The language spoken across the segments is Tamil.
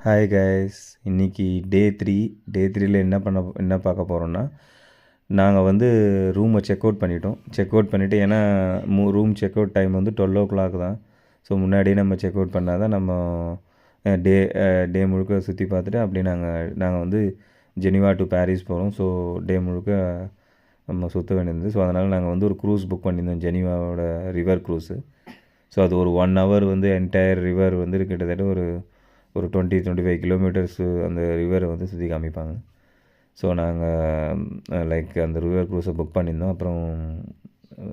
ஹாய் கைஸ், இன்றைக்கி டே த்ரீல என்ன பார்க்க போகிறோன்னா, நாங்கள் வந்து ரூமை செக் அவுட் பண்ணிவிட்டு ஏன்னா ரூம் செக் அவுட் டைம் வந்து 12 o'clock தான். ஸோ முன்னாடியே நம்ம செக் அவுட் பண்ணால் தான் நம்ம டே டே முழுக்க சுற்றி பார்த்துட்டு அப்படியே நாங்கள் வந்து ஜெனிவா டு பாரிஸ் போகிறோம். ஸோ டே முழுக்க நம்ம சுற்ற வேண்டியது. ஸோ அதனால் நாங்கள் வந்து ஒரு க்ரூஸ் புக் பண்ணியிருந்தோம், ஜெனிவாவோட ரிவர் க்ரூஸு. ஸோ அது ஒரு 1 hour வந்து என்டையர் ரிவர் வந்து கிட்டத்தட்ட ஒரு 20-25 கிலோமீட்டர்ஸு அந்த ரிவரை வந்து சுற்றி காமிப்பாங்க. ஸோ நாங்கள் அந்த ரிவர் க்ரூஸை புக் பண்ணியிருந்தோம். அப்புறம்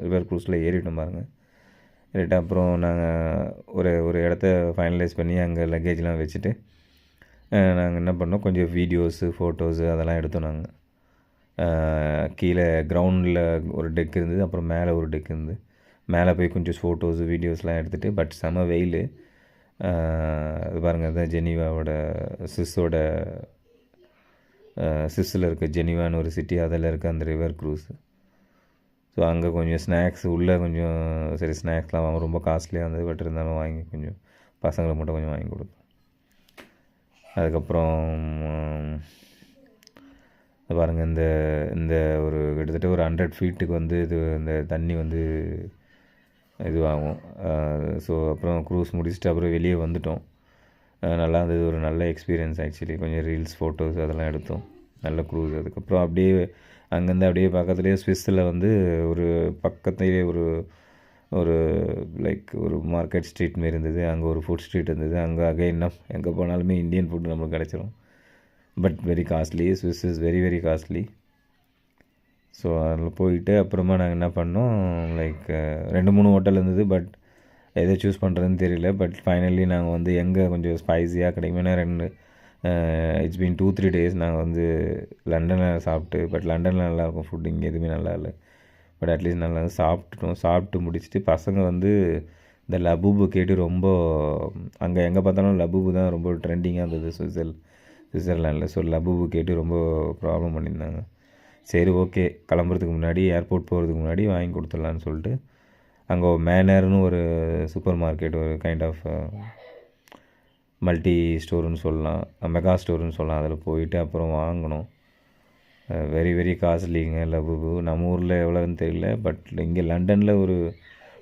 ரிவர் க்ரூஸில் ஏறிட்டோம் பாருங்கள். ஏறிட்டு அப்புறம் நாங்கள் ஒரு இடத்த ஃபைனலைஸ் பண்ணி அங்கே லக்கேஜ்லாம் வச்சுட்டு நாங்கள் என்ன பண்ணோம், கொஞ்சம் வீடியோஸு ஃபோட்டோஸு அதெல்லாம் எடுத்தோம். நாங்கள் கீழே கிரவுண்டில் ஒரு டெக் இருந்தது, அப்புறம் மேலே ஒரு டெக் இருந்தது. மேலே போய் கொஞ்சம் ஃபோட்டோஸு வீடியோஸ்லாம் எடுத்துகிட்டு, பட் செம வெயில். இது பாருங்கள், அதுதான் ஜெனிவாவோட சிஸ்ஸில் இருக்க ஜெனிவான்னு ஒரு சிட்டி, அதில் இருக்க அந்த ரிவர் க்ரூஸு. ஸோ அங்கே கொஞ்சம் ஸ்நாக்ஸ் உள்ளே கொஞ்சம் சரி ஸ்நாக்ஸ்லாம் வாங்க ரொம்ப காஸ்ட்லியாக இருந்தது, பட் இருந்தாலும் வாங்கி கொஞ்சம் பசங்களை மட்டும் கொஞ்சம் வாங்கி கொடுத்தோம். அதுக்கப்புறம் பாருங்கள், இந்த ஒரு கிட்டத்தட்ட ஒரு 100 ஃபீட்டுக்கு வந்து இந்த தண்ணி வந்து இதுவாகும். ஸோ அப்புறம் க்ரூஸ் முடிச்சுட்டு அப்புறம் வெளியே வந்துட்டோம். நல்லா இருந்தது, ஒரு நல்ல எக்ஸ்பீரியன்ஸ் ஆக்சுவலி. கொஞ்சம் ரீல்ஸ் ஃபோட்டோஸ் அதெல்லாம் எடுத்தோம், நல்ல க்ரூஸ். அதுக்கப்புறம் அப்படியே அங்கேருந்து அப்படியே பக்கத்துலேயே ஸ்விஸ்ஸில் வந்து ஒரு பக்கத்துலேயே ஒரு ஒரு மார்க்கெட் ஸ்ட்ரீட் மாரி இருந்தது. அங்கே ஒரு ஃபுட் ஸ்ட்ரீட் இருந்தது. அங்கே எங்கே போனாலுமே இந்தியன் ஃபுட் நம்மளுக்கு கிடச்சிரும், but very costly. Swiss is very very costly. So அதில் போயிட்டு அப்புறமா நாங்கள் என்ன பண்ணோம், 2-3 ஹோட்டல் இருந்தது, பட் எதை சூஸ் பண்ணுறதுன்னு தெரியல. பட் ஃபைனலி நாங்கள் வந்து எங்கே கொஞ்சம் ஸ்பைஸியாக கிடைக்கும், ஏன்னா இட்ஸ் பீன் 2-3 days நாங்கள் வந்து லண்டனில் சாப்பிட்டு. பட் லண்டனில் நல்லாயிருக்கும் ஃபுட், இங்கே எதுவுமே நல்லா இல்லை. பட் அட்லீஸ்ட் நல்லா சாப்பிட்டு முடிச்சுட்டு பசங்க வந்து இந்த லபூபு கேட்டு ரொம்ப, அங்கே எங்கே பார்த்தாலும் லபூபு தான் ரொம்ப ட்ரெண்டிங்காக இருந்தது சுவிட்சர்லாண்டில். ஸோ லபூபு கேட்டு ரொம்ப ப்ராப்ளம் பண்ணியிருந்தாங்க. சரி ஓகே, கிளம்புறதுக்கு முன்னாடி ஏர்போர்ட் போகிறதுக்கு முன்னாடி வாங்கி கொடுத்துடலான்னு சொல்லிட்டு அங்கே மேனர்னு ஒரு சூப்பர் மார்க்கெட், ஒரு கைண்ட் ஆஃப் மல்டி ஸ்டோருன்னு சொல்லலாம், மெகா ஸ்டோருன்னு சொல்லலாம். அதில் போயிட்டு அப்புறம் வாங்கினோம். வெரி வெரி காஸ்ட்லிங்க லபூபு. நம்ம ஊரில் எவ்வளோன்னு தெரியல, பட் இங்கே லண்டனில் ஒரு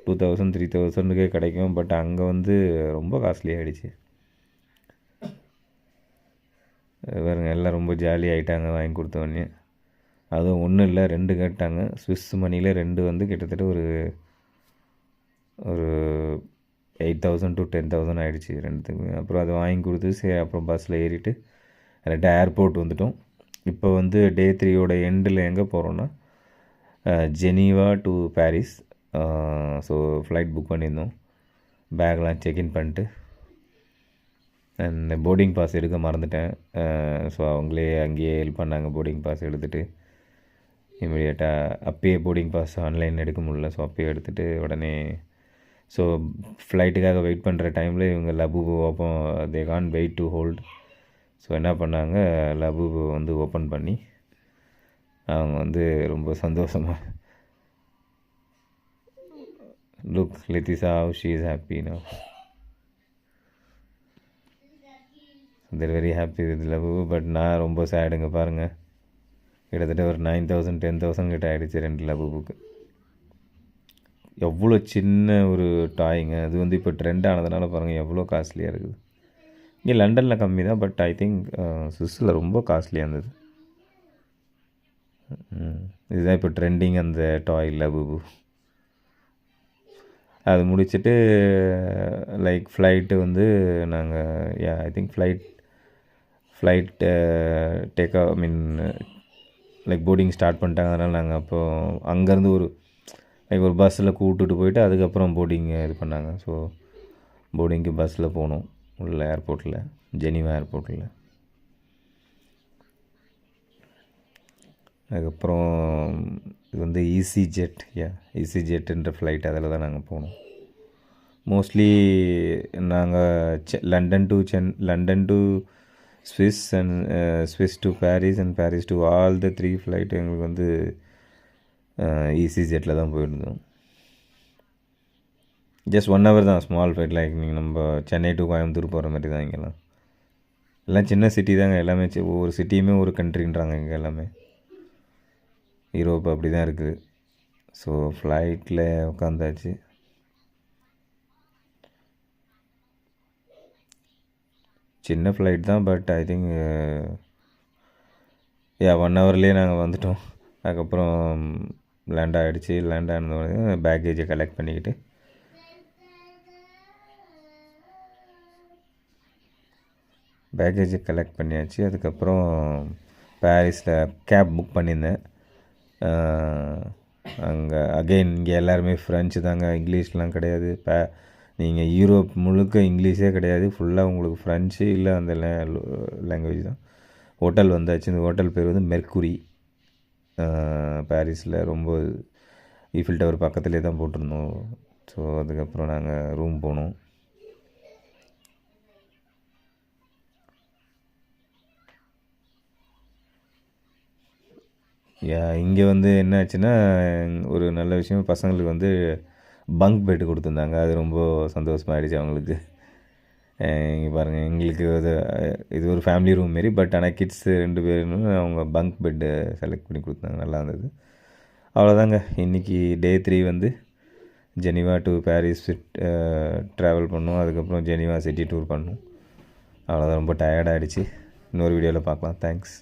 2000-3000 கிடைக்கும். பட் அங்கே வந்து ரொம்ப காஸ்ட்லி ஆகிடுச்சு. பாருங்க, எல்லாம் ரொம்ப ஜாலி ஆகிட்டாங்க வாங்கி கொடுத்தவொடனே. அதுவும் ஒன்றும் இல்லை, 2 கேட்டாங்க. ஸ்விஸ் மணியில் 2 வந்து கிட்டத்தட்ட ஒரு 8,000 to 10,000 ஆகிடுச்சு ரெண்டுத்துக்குமே. அப்புறம் அதை வாங்கி கொடுத்து சரி அப்புறம் பஸ்ஸில் ஏறிட்டு கரெக்டாக ஏர்போர்ட் வந்துவிட்டோம். இப்போ வந்து டே 3யோட எண்டில் எங்கே போகிறோன்னா Geneva to Paris. So flight book பண்ணியிருந்தோம், பேக்லாம் செக்இன் பண்ணிட்டு. அந்த போர்டிங் பாஸ் எடுக்க மறந்துட்டேன். ஸோ அவங்களே அங்கேயே ஹெல்ப் பண்ணாங்க, போர்டிங் பாஸ் எடுத்துகிட்டு இமீடியட்டாக. அப்பயே போர்டிங் பாஸ் ஆன்லைன் எடுக்க முடியல. ஸோ அப்பயே எடுத்துகிட்டு உடனே ஸோ ஃப்ளைட்டுக்காக வெயிட் பண்ணுற டைமில் இவங்க Labubu they can't wait to hold. So என்ன பண்ணாங்க, லபூபு வந்து ஓப்பன் பண்ணி அவங்க வந்து ரொம்ப சந்தோஷமாக, லுக் லித்திசா how she is happy now. They're very happy with Labubu. But நான் ரொம்ப சேடுங்க. பாருங்கள், கிட்டத்தட்ட ஒரு 9,000-10,000 கிட்ட ஆகிடுச்சு 2 லபூபுக்கு. எவ்வளோ சின்ன ஒரு டாய்ங்க. அது வந்து இப்போ ட்ரெண்ட் ஆனதுனால பாருங்கள் எவ்வளோ காஸ்ட்லியாக இருக்குது. இங்கே லண்டனில் கம்மி தான், பட் ஐ திங்க் சுவிஸில் ரொம்ப காஸ்ட்லியாக இருந்தது. இதுதான் இப்போ ட்ரெண்டிங், அந்த டாய் லபூபு. அது முடிச்சுட்டு ஃப்ளைட்டு வந்து நாங்கள் I think flight boarding start பண்ணிட்டாங்க. அதனால் நாங்கள் அப்போது அங்கேருந்து ஒரு பஸ்ஸில் கூப்பிட்டுட்டு போயிட்டு அதுக்கப்புறம் போர்டிங் இது பண்ணாங்க. ஸோ போர்டிங்க்கு பஸ்ஸில் போனோம் உள்ள ஏர்போர்ட்டில், ஜெனீவா ஏர்போர்ட்டில். அதுக்கப்புறம் இது வந்து ஈஸிஜெட்டுன்ற ஃப்ளைட், அதில் தான் நாங்கள் போனோம். மோஸ்ட்லி நாங்கள் London to Swiss and Swiss to Paris and Paris to all the 3 flight எங்களுக்கு வந்து ஈஸிஜெட்டில் தான் போயிருந்தோம். ஜஸ்ட் 1 hour தான், ஸ்மால் ஃப்ளைட். நீங்கள் நம்ம சென்னை டு கோயம்புத்தூர் போகிற மாதிரி தான் இங்கெல்லாம். எல்லாம் சின்ன சிட்டி தாங்க எல்லாமே. ஒவ்வொரு சிட்டியுமே ஒரு கண்ட்ரின்றாங்க இங்கே எல்லாமே. யூரோப் அப்படி தான் இருக்குது. ஸோ ஃப்ளைட்டில் உட்காந்தாச்சு. சின்ன ஃப்ளைட் தான், பட் ஐ திங்க் 1 ஹவர்லேயே நாங்கள் வந்துட்டோம். அதுக்கப்புறம் லேண்ட் ஆகிடுச்சு. லேண்ட் ஆனது பேக்கேஜை கலெக்ட் பண்ணிக்கிட்டு பண்ணியாச்சு. அதுக்கப்புறம் பாரிஸில் கேப் புக் பண்ணியிருந்தேன். அங்கே அகெயின் இங்கே எல்லாருமே ஃப்ரெஞ்சு தாங்க, இங்கிலீஷ்லாம் கிடையாது. நீங்கள் யூரோப் முழுக்க இங்கிலீஷே கிடையாது, ஃபுல்லாக உங்களுக்கு ஃப்ரெஞ்சு இல்லை அந்த லாங்குவேஜ் தான். ஹோட்டல் வந்தாச்சு. இந்த ஹோட்டல் பேர் வந்து மெர்க்குரி. பாரிஸில் ரொம்ப ஈஃபில் டவர் பக்கத்துலேயே தான் போட்டிருந்தோம். ஸோ அதுக்கப்புறம் நாங்கள் ரூம் போனோம். இங்கே வந்து என்ன ஆச்சுன்னா, ஒரு நல்ல விஷயம், பசங்களுக்கு வந்து பங்க் பெட்டு கொடுத்துருந்தாங்க. அது ரொம்ப சந்தோஷமாகிடுச்சு அவங்களுக்கு. இங்கே பாருங்கள், எங்களுக்கு இது ஒரு ஃபேமிலி ரூம் மாரி, பட் ஆனால் கிட்ஸ் 2 பேருன்னு அவங்க பங்க் பெட்டு செலக்ட் பண்ணி கொடுத்தாங்க. நல்லா இருந்தது. அவ்வளோதாங்க. இன்றைக்கி டே 3 வந்து ஜெனீவா டு பாரிஸ் ட்ராவல் பண்ணோம். அதுக்கப்புறம் ஜெனீவா சிட்டி டூர் பண்ணோம். அவ்வளோதான். ரொம்ப டயர்டாகிடுச்சு. இன்னொரு வீடியோவில் பார்க்கலாம். தேங்க்ஸ்.